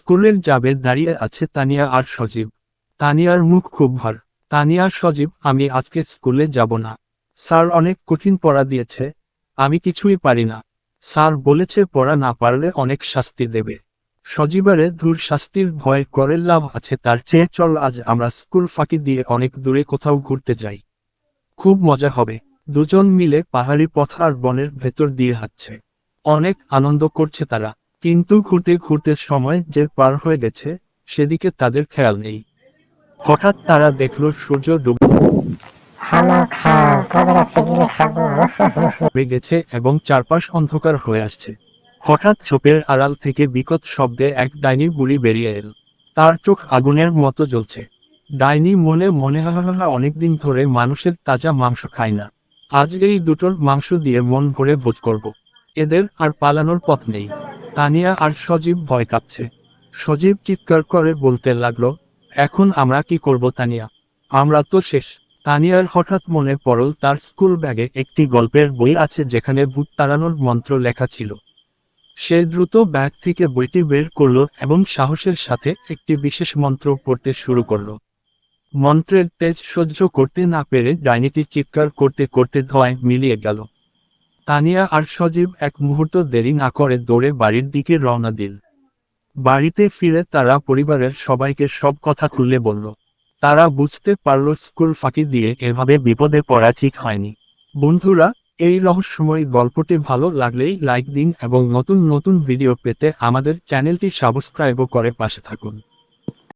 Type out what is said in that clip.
স্কুলের যাবে দাঁড়িয়ে আছে তানিয়া আর সজীব। তানিয়ার মুখ খুব ভার। তানিয়া, সজীব, আমি আজকে স্কুলে যাব না। স্যার অনেক কঠিন পড়া দিয়েছে, আমি কিছুই পারি না। স্যার বলেছে পড়া না পারলে অনেক শাস্তি দেবে। সজীবারে ধূর, শাস্তির ভয় করে লাভ আছে? তার চেয়ে চল আজ আমরা স্কুল ফাঁকি দিয়ে অনেক দূরে কোথাও ঘুরতে যাই, খুব মজা হবে। দুজন মিলে পাহাড়ি পথ আর বনের ভেতর দিয়ে হাঁটছে, অনেক আনন্দ করছে তারা। কিন্তু ঘুরতে ঘুরতে সময় যে পার হয়ে গেছে সেদিকে তাদের খেয়াল নেই। হঠাৎ তারা দেখল সূর্য ডুবে গেছে এবং চারপাশ অন্ধকার হয়ে আসছে। হঠাৎ চোখের আড়াল থেকে বিকট শব্দে এক ডাইনি বুড়ি বেরিয়ে এল। তার চোখ আগুনের মতো জ্বলছে। ডাইনি মনে মনে হাহাহা, অনেকদিন ধরে মানুষের তাজা মাংস খায় না, আজ এই দুটোর মাংস দিয়ে মন ভরে ভোজ করব। এদের আর পালানোর পথ নেই। তানিয়া আর সজীব ভয় কাঁপছে। সজীব চিৎকার করে বলতে লাগলো, এখন আমরা কি করব তানিয়া? আমরা তো শেষ। তানিয়ার হঠাৎ মনে পড়ল তার স্কুল ব্যাগে একটি গল্পের বই আছে যেখানে ভূত তাড়ানোর মন্ত্র লেখা ছিল। সে দ্রুত ব্যাগ থেকে বইটি বের করল এবং সাহসের সাথে একটি বিশেষ মন্ত্র পড়তে শুরু করল। মন্ত্রের তেজ সহ্য করতে না পেরে ডাইনিটি চিৎকার করতে করতে ধোঁয়ায় মিলিয়ে গেল। তানিয়া আর সজীব এক মুহূর্ত দেরি না করে দৌড়ে বাড়ির দিকে রওনা দিল। বাড়িতে ফিরে তারা পরিবারের সবাইকে সব কথা খুলে বলল। তারা বুঝতে পারল স্কুল ফাঁকি দিয়ে এভাবে বিপদে পড়া ঠিক হয়নি। বন্ধুরা, এই রহস্যময় গল্পটি ভালো লাগলেই লাইক দিন এবং নতুন নতুন ভিডিও পেতে আমাদের চ্যানেলটি সাবস্ক্রাইব করে পাশে থাকুন।